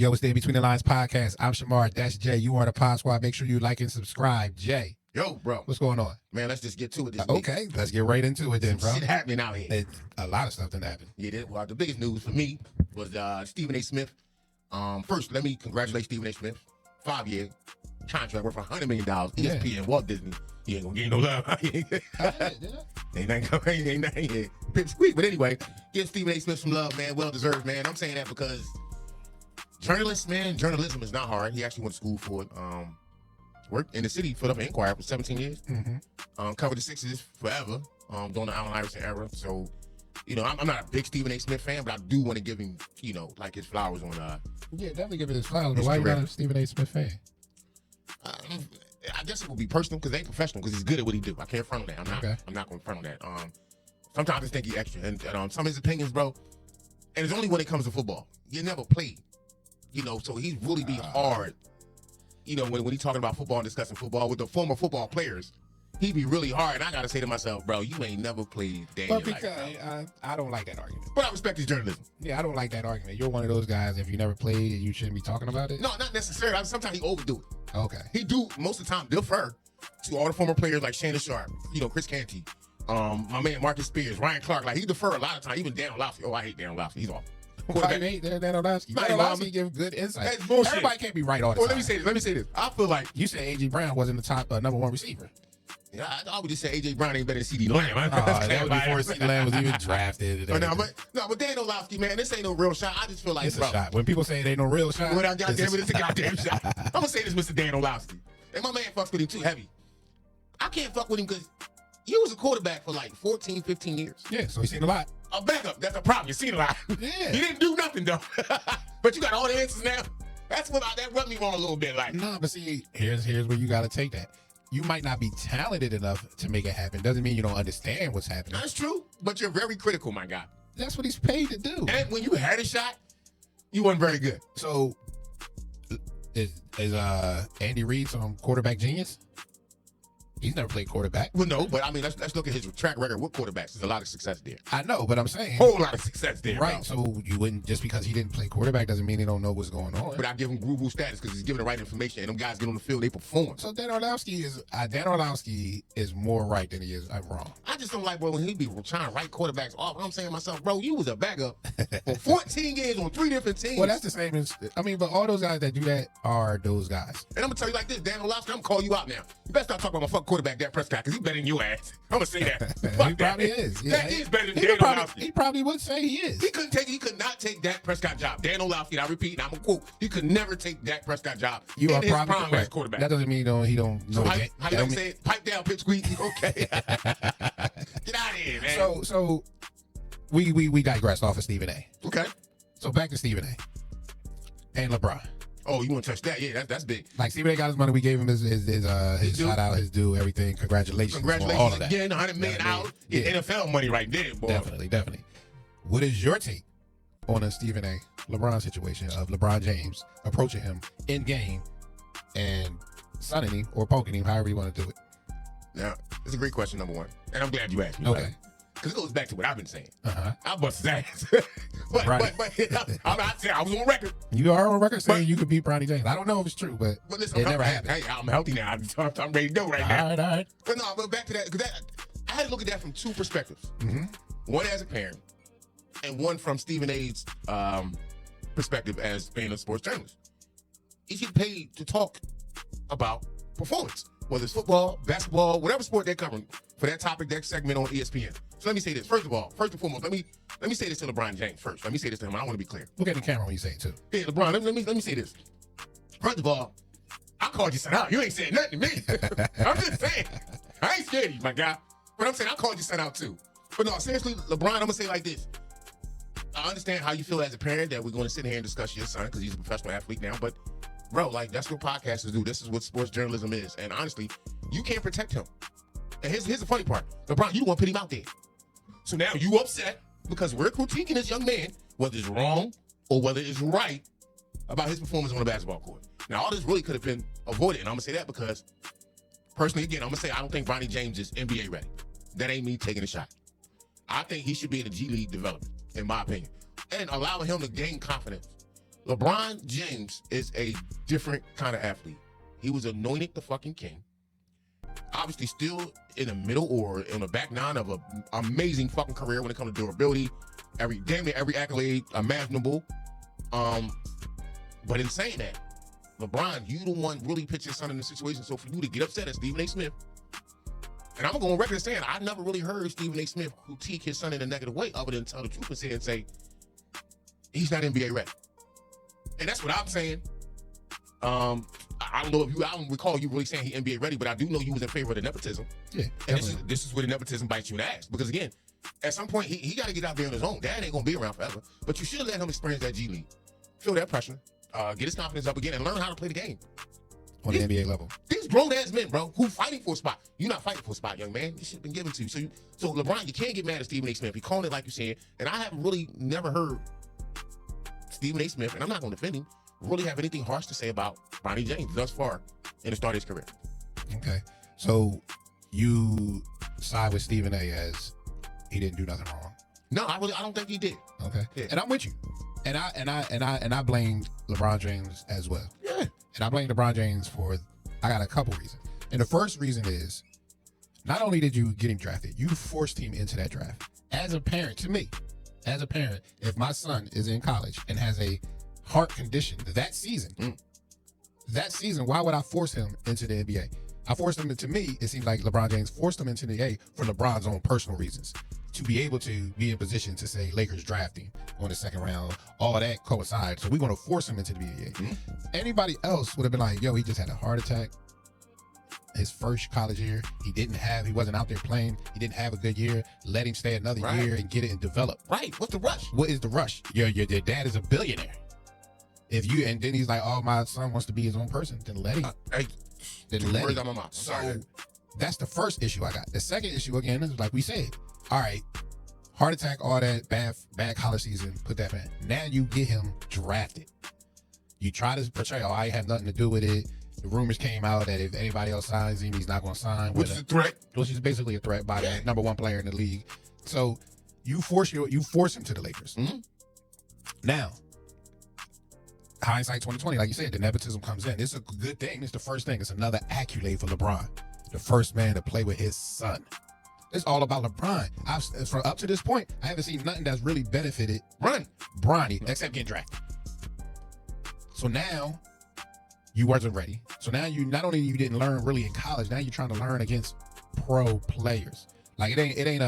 Yo, it's the In Between the Lines podcast. I'm Shamar. That's Jay. You are the Pod Squad. Make sure you like and subscribe. Jay. Yo, bro. What's going on? Man, let's just get to it this week. Okay, let's get right into it then, bro. Shit happening out here. A lot of stuff didn't happen. Yeah, well, the biggest news for me was Stephen A. Smith. First, let me congratulate Stephen A. Smith. 5-year contract worth $100 million. ESPN, Walt Disney. He ain't gonna get no love. Ain't nothing here. Pip squeak. But anyway, give Stephen A. Smith some love, man. Well deserved, man. I'm saying that because journalism is not hard. He actually went to school for it. Worked in the city, Philadelphia Inquirer for 17 years. Mm-hmm. Covered the Sixers forever during the Allen Iverson era. So, you know, I'm not a big Stephen A. Smith fan, but I do want to give him, you know, like his flowers on. Yeah, definitely give it his flowers. But why you not a Stephen A. Smith fan? I guess it will be personal because they ain't professional because he's good at what he do. I can't front on that. I'm not going to front on that. Sometimes I think he's extra, and some of his opinions, bro. And it's only when it comes to football. You never played, you know, so he's really be hard. You know, when he's talking about football and discussing football with the former football players, he'd be really hard. And I got to say to myself, bro, you ain't never played day in your life. I don't like that argument. But I respect his journalism. Yeah, I don't like that argument. You're one of those guys, if you never played, you shouldn't be talking about it? No, not necessarily. Sometimes he overdo it. Okay. He do, most of the time, defer to all the former players like Shannon Sharp, you know, Chris Canty, my man Marcus Spears, Ryan Clark. Like, he defer a lot of time. Even Dan Orlovsky. Oh, I hate Dan Orlovsky. He's awful. Why you hate Dan Orlovsky? Dan Orlovsky give good insight. That's bullshit. Everybody can't be right all the time. Let me say this. I feel like you said A.J. Brown wasn't the top number one receiver. Yeah, I would just say A.J. Brown ain't better than C.D. Lamb. That was before C.D. Lamb was even drafted. But Dan Orlovsky, man, this ain't no real shot. I just feel like, it's bro, a shot. When people say it ain't no real shot, well, it's a goddamn shot. I'm gonna say this, Mr. Dan Orlovsky. And my man fucks with him too heavy. I can't fuck with him because he was a quarterback for like 14, 15 years. Yeah, so he's seen a lot. A backup, that's a problem. You seen a lot. Yeah. He didn't do nothing though. But you got all the answers now. That's what that rubbed me wrong a little bit. Like, nah, but see, here's where you gotta take that. You might not be talented enough to make it happen. Doesn't mean you don't understand what's happening. That's true, but you're very critical, my guy. That's what he's paid to do. And when you had a shot, you weren't very good. So, is Andy Reid some quarterback genius? He's never played quarterback. Well, no, but I mean, let's look at his track record with quarterbacks. There's a lot of success there. I know, but I'm saying whole lot of success there, right? Bro. So you wouldn't, just because he didn't play quarterback doesn't mean he don't know what's going on. But I give him guru status because he's giving the right information, and them guys get on the field, they perform. So Dan Orlovsky is more right than he is wrong. I just don't like, bro, when he be trying to write quarterbacks off. I'm saying to myself, bro, you was a backup for 14 years on 3 different teams. Well, that's the same as, I mean, but all those guys that do that are those guys. And I'm gonna tell you like this, Dan Orlovsky, I'm gonna call you out now. You better stop talking about my fuck quarterback, Dak Prescott, because he's better than your ass. I'm gonna say that. He probably is. Yeah, Dak is better than Dan Orlovsky. He probably would say he is. He could not take Dak Prescott's job. Dan Orlovsky, and I repeat, and I'm gonna quote, he could never take Dak Prescott's job. You are his probably prime correct. as quarterback. That doesn't mean he don't know. So how you like to say it? Pipe down, pitch squeak. Okay. Get out of here, man. So we digressed off of Stephen A. Okay. So back to Stephen A. and LeBron. Oh, you want to touch that? Yeah, that's big. Like, Stephen A. got his money. We gave him his shout out, his due, everything. Congratulations on all of that. Again, $100 million out. Yeah. NFL money right there, boy. Definitely. What is your take on a Stephen A. LeBron situation of LeBron James approaching him in game and sunning him or poking him, however you want to do it? Now, it's a great question, number one. And I'm glad you asked me. Okay. Because it goes back to what I've been saying. Uh-huh. I bust his ass. but I'm not saying I was on record. You are on record saying you could beat Bronny James. I don't know if it's true, but listen, it never happened. Hey, I'm healthy now. I'm ready to go right now. All right. But back to that, because I had to look at that from two perspectives. Mm-hmm. One as a parent, and one from Stephen A.'s perspective as being a sports journalist. He's getting paid to talk about performance, whether it's football, basketball, whatever sport they're covering for that topic, that segment on ESPN. So let me say this. First and foremost, let me say this to LeBron James first. Let me say this to him. I want to be clear. Look at the camera when you say it too. Yeah, LeBron, let me say this. First of all, I called you son out. You ain't saying nothing to me. I'm just saying. I ain't scared of you, my guy. But I'm saying I called you son out too. But no, seriously, LeBron, I'm gonna say it like this. I understand how you feel as a parent that we're going to sit here and discuss your son because he's a professional athlete now. But bro, like, that's what podcasters do. This is what sports journalism is. And honestly, you can't protect him. And here's the funny part. LeBron, you don't want to put him out there. So now you upset because we're critiquing this young man, whether it's wrong or whether it's right, about his performance on the basketball court. Now, all this really could have been avoided. And I'm going to say that because, personally, again, I'm going to say I don't think Bronny James is NBA ready. That ain't me taking a shot. I think he should be in the G League development, in my opinion, and allowing him to gain confidence. LeBron James is a different kind of athlete. He was anointed the fucking king. Obviously still in the middle or in the back nine of an amazing fucking career when it comes to durability. Damn near every accolade imaginable. But in saying that, LeBron, you the one really put your son in the situation. So for you to get upset at Stephen A. Smith, and I'm gonna go on record saying I never really heard Stephen A. Smith critique his son in a negative way, other than tell the truth and say he's not NBA ready. And that's what I'm saying. I don't know if I don't recall you really saying he NBA ready, but I do know you was in favor of the nepotism. Yeah, and this is where the nepotism bites you in the ass. Because again, at some point he got to get out there on his own. Dad ain't gonna be around forever. But you should let him experience that G League, feel that pressure, get his confidence up again, and learn how to play the game on the NBA level. These grown ass men, bro, who fighting for a spot. You're not fighting for a spot, young man. This shit been given to you. So LeBron, you can't get mad at Stephen A. Smith. He calling it like you said, and I haven't really never heard Stephen A. Smith, and I'm not gonna defend him, really have anything harsh to say about Bronny James thus far in the start of his career. Okay, so you side with Stephen A. as he didn't do nothing wrong. No, I don't think he did. Okay, yeah. And I'm with you, and I blamed LeBron James as well. Yeah, and I blame LeBron James for. I got a couple reasons, and the first reason is not only did you get him drafted, you forced him into that draft. As a parent, to me, as a parent, if my son is in college and has a heart condition that season, why would I force him into the NBA? I forced him to me, it seems like LeBron James forced him into the NBA for LeBron's own personal reasons. To be able to be in position to say Lakers draft him on the second round, all that coincides. So we're going to force him into the NBA. Anybody else would have been like, yo, he just had a heart attack. His first college year, he wasn't out there playing. He didn't have a good year. Let him stay another year and get it and develop. Right. What's the rush? What is the rush? Your dad is a billionaire. And then he's like, oh, my son wants to be his own person. Then let him. So that's the first issue I got. The second issue, again, is like we said, all right, heart attack, all that, bad college season, put that back. Now you get him drafted. You try to portray, oh, I have nothing to do with it. The rumors came out that if anybody else signs him, he's not going to sign. Which is a threat. Which is basically a threat by the number one player in the league. So you force him to the Lakers. Now, hindsight 2020, like you said, the nepotism comes in. It's a good thing. It's the first thing. It's another accolade for LeBron. The first man to play with his son. It's all about LeBron. From up to this point, I haven't seen nothing that's really benefited Bronny except getting drafted. So now you wasn't ready. So now you not only you didn't learn really in college, now you're trying to learn against pro players. Like it ain't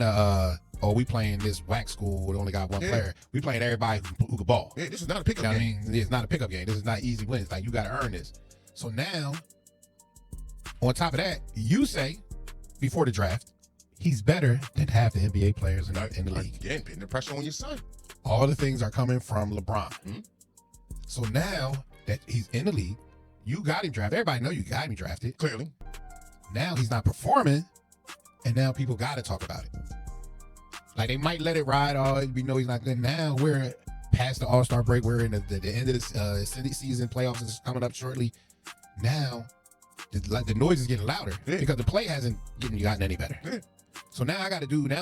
a oh, we playing this whack school that only got one player. We playing everybody who can ball. Yeah, this is not a pickup game. I mean, it's not a pickup game. This is not easy wins. Like you got to earn this. So now, on top of that, you say before the draft, he's better than half the NBA players in the league. Again, putting the pressure on your son. All the things are coming from LeBron. So now that he's in the league, you got him drafted. Everybody know you got him drafted. Clearly. Now he's not performing, and now people got to talk about it. Like they might let it ride. Oh, we know he's not good. Now we're past the All-Star break. We're in the end of the season. Playoffs is coming up shortly. Now the noise is getting louder because the play hasn't gotten any better. So now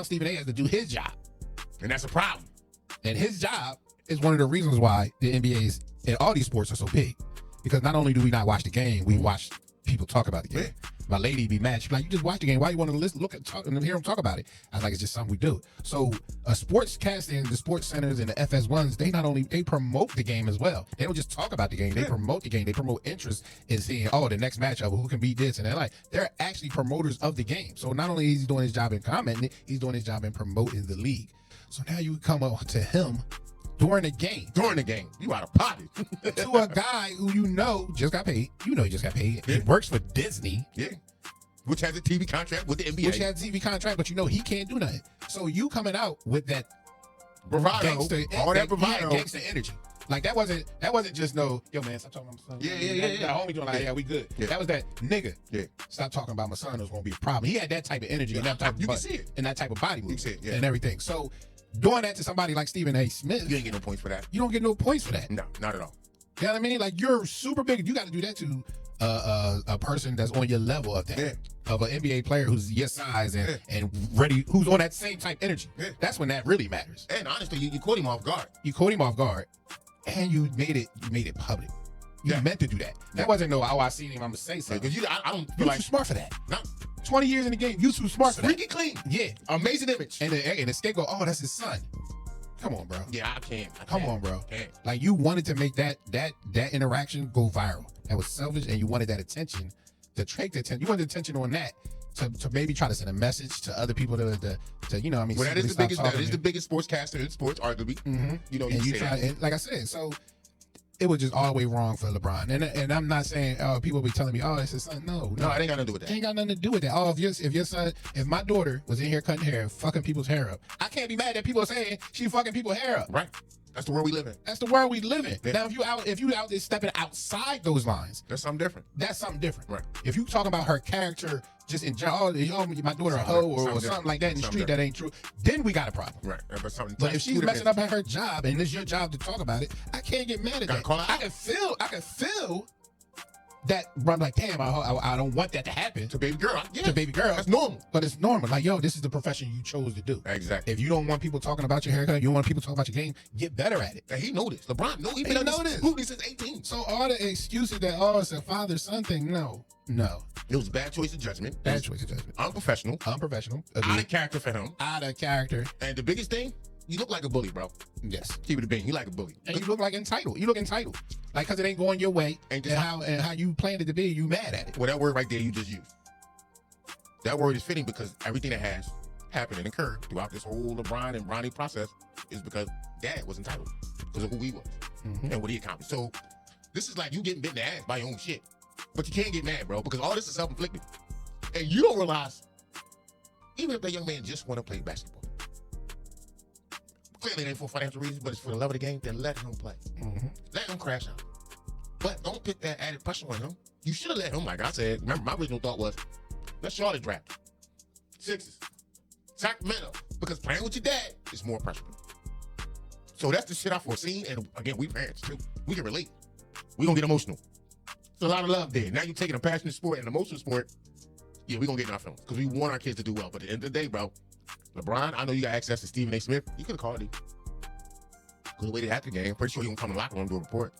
Stephen A. has to do his job. And that's a problem. And his job is one of the reasons why the NBA's and all these sports are so big. Because not only do we not watch the game, we watch people talk about the game. My lady be mad. She's like, you just watch the game. Why you want to listen, look at, talk, and hear them talk about it? I was like, it's just something we do. So a sports casting, the sports centers and the FS1s, they promote the game as well. They don't just talk about the game. They promote the game. They promote interest in seeing, the next matchup, who can beat this. And they're actually promoters of the game. So not only is he doing his job in commenting, he's doing his job in promoting the league. So now you come up to him during the game. You out of pocket. To a guy who just got paid. He just got paid. He works for Disney. Yeah. Which has a TV contract with the NBA. Which has a TV contract, but he can't do nothing. So you coming out with that bravado, all that bravado, gangster energy. Like that wasn't just yo man, stop talking about my son. Yeah. Got homie doing like, we good. Yeah. That was that nigga. Yeah. Stop talking about my son. It was gonna be a problem. He had that type of energy and that type of you can see it. And that type of body movement. You can see it, and everything. So doing that to somebody like Stephen A. Smith, you ain't get no points for that. You don't get no points for that. No, not at all. You know what I mean? Like you're super big. You got to do that to a person that's on your level of that, of an NBA player who's your size and ready, who's on that same type energy. That's when that really matters. And honestly, you caught him off guard. and you made it public. You meant to do that. That wasn't no, I seen him, I'm gonna say something. Because I don't feel You're like too smart for that. no, 20 years in the game, you too smart for that. freaky clean. Yeah. Amazing image. And the scapegoat, oh, that's his son. Come on, bro. Yeah, I can't. Come on, bro. Can't. Like, you wanted to make that interaction go viral. That was selfish, and you wanted that attention to take the attention. You wanted attention on that to maybe try to send a message to other people to you know, I mean, Well, that is the biggest sportscaster in sports, arguably. Mm-hmm. You know, and you try, and like I said, so it was just all the way wrong for LeBron. And I'm not saying people be telling me, oh, it's his son. No, it ain't got nothing to do with that. It ain't got nothing to do with that. Oh, if my daughter was in here cutting hair, fucking people's hair up, I can't be mad that people are saying she fucking people's hair up. Right. That's the world we live in. That's the world we live in. Yeah. Now, if you out there stepping outside those lines, That's something different. that's something different. Right. If you talking about her character just in general, oh, my daughter a hoe or something like that in the street that ain't true, then we got a problem. Right. But if she's messing up at her job and it's your job to talk about it, I can't get mad at Gotta that. call her I out. can feel that. I'm like, damn, I don't want that to happen to baby girl. Yeah. to baby girl. That's normal. But it's normal. Like, yo, this is the profession you chose to do. Exactly. If you don't want people talking about your haircut, you don't want people talking about your game, get better at it. And he know this. LeBron know he He been know this. since 18. So all the excuses that, oh, it's a father-son thing, no. It was a bad choice of judgment. Bad choice of judgment. Unprofessional. Unprofessional. Out of character for him. Out of character. And the biggest thing, you look like a bully, bro. Yes. Keep it a bean. You like a bully. And you look like entitled. You look entitled. Like, because it ain't going your way. And And how you planned it to be, you mad at it. Well, that word right there you just used. That word is fitting because everything that has happened and occurred throughout this whole LeBron and Bronny process is because Dad was entitled because of who he was and what he accomplished. So this is like you getting bit in the ass by your own shit. But you can't get mad, bro, because all this is self-inflicted. And you don't realize, even if that young man just want to play basketball, clearly it ain't for financial reasons, but it's for the love of the game, then let him play. Let him crash out. But don't put that added pressure on him. You should have let him, like I said. Remember, my original thought was, let Charlotte draft. Sixers. Sacramento. Because playing with your dad is more pressure. So that's the shit I foreseen. And again, we parents too. We can relate. We gonna get emotional. There's a lot of love there. Now you're taking a passionate sport and an emotional sport. Yeah, we're gonna get in our feelings because we want our kids to do well. But at the end of the day, bro, LeBron, I know you got access to Stephen A. Smith. You could have called him. Could have waited after the game. Pretty sure he gonna come in the locker room and do a report.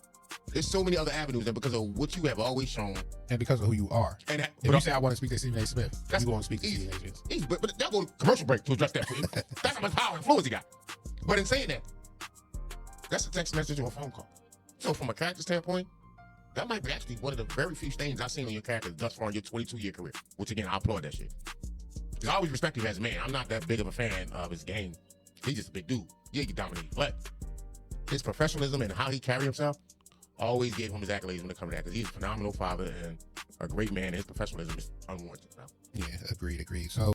There's so many other avenues, and because of what you have always shown, And because of who you are. and If you say I want to speak to Stephen A. Smith, That's you want to speak to easy. Stephen A. Smith. easy, but that go to commercial break to address that for you. That's how much power and influence he got. But in saying that, that's a text message or a phone call. So from a character standpoint, that might be actually one of the very few stains I've seen on your character thus far in your 22-year career. Which again, I applaud that shit. Because I always respect him as a man. I'm not that big of a fan of his game. He's just a big dude. Yeah, he can dominate. But his professionalism and how he carry himself always gave him his accolades when it comes to that. Because he's a phenomenal father and a great man. And his professionalism is unwarranted. Yeah, agreed. So